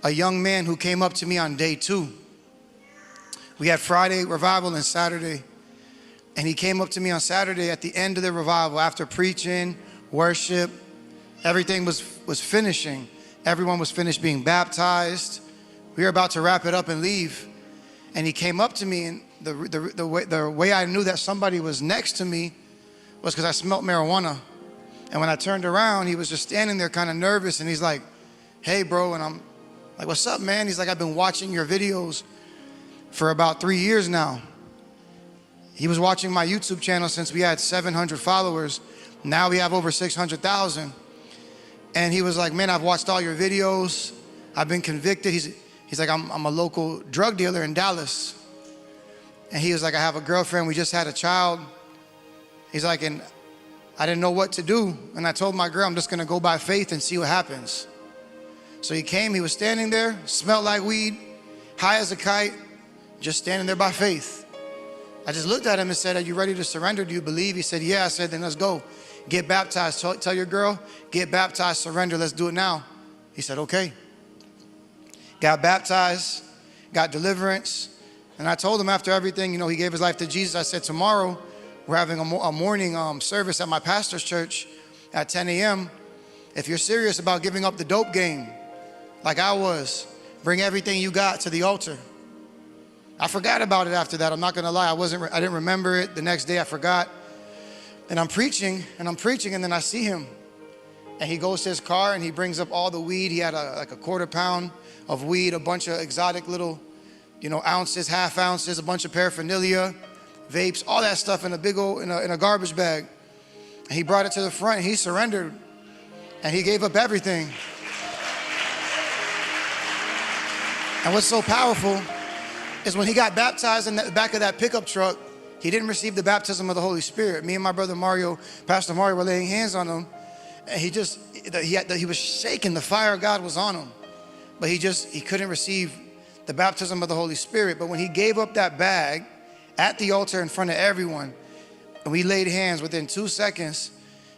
a young man who came up to me on day 2. We had Friday revival and Saturday. And he came up to me on Saturday at the end of the revival after preaching, worship, everything was finishing. Everyone was finished being baptized. We were about to wrap it up and leave. And he came up to me, and the way I knew that somebody was next to me was because I smelled marijuana. And when I turned around, he was just standing there kind of nervous, and he's like, "Hey, bro," and I'm like, "What's up, man?" He's like, "I've been watching your videos for about 3 years now." He was watching my YouTube channel since we had 700 followers. Now we have over 600,000. And he was like, "Man, I've watched all your videos. I've been convicted." He's like, I'm a local drug dealer in Dallas. And he was like, "I have a girlfriend. We just had a child." He's like, "And I didn't know what to do. And I told my girl, I'm just going to go by faith and see what happens." So he came, he was standing there, smelled like weed, high as a kite, just standing there by faith. I just looked at him and said, "Are you ready to surrender? Do you believe?" He said, "Yeah." I said, "Then let's go. Get baptized. Tell your girl, get baptized, surrender. Let's do it now." He said, "Okay." Got baptized, got deliverance. And I told him after everything, he gave his life to Jesus. I said, "Tomorrow, we're having a morning service at my pastor's church at 10 a.m. If you're serious about giving up the dope game, like I was, bring everything you got to the altar." I forgot about it after that. I'm not gonna lie. I didn't remember it. The next day I forgot. And I'm preaching, and then I see him. And he goes to his car and he brings up all the weed. He had like a quarter pound of weed, a bunch of exotic little, ounces, half ounces, a bunch of paraphernalia, vapes, all that stuff in a big old, in a garbage bag. And he brought it to the front and he surrendered. And he gave up everything. And what's so powerful is when he got baptized in the back of that pickup truck, he didn't receive the baptism of the Holy Spirit. Me and my brother Mario, Pastor Mario, were laying hands on him, and he was shaking. The fire of God was on him, but he couldn't receive the baptism of the Holy Spirit. But when he gave up that bag at the altar in front of everyone, and we laid hands, within 2 seconds,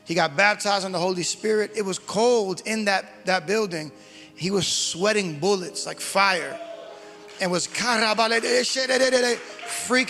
he got baptized in the Holy Spirit. It was cold in that building. He was sweating bullets like fire. And was freaking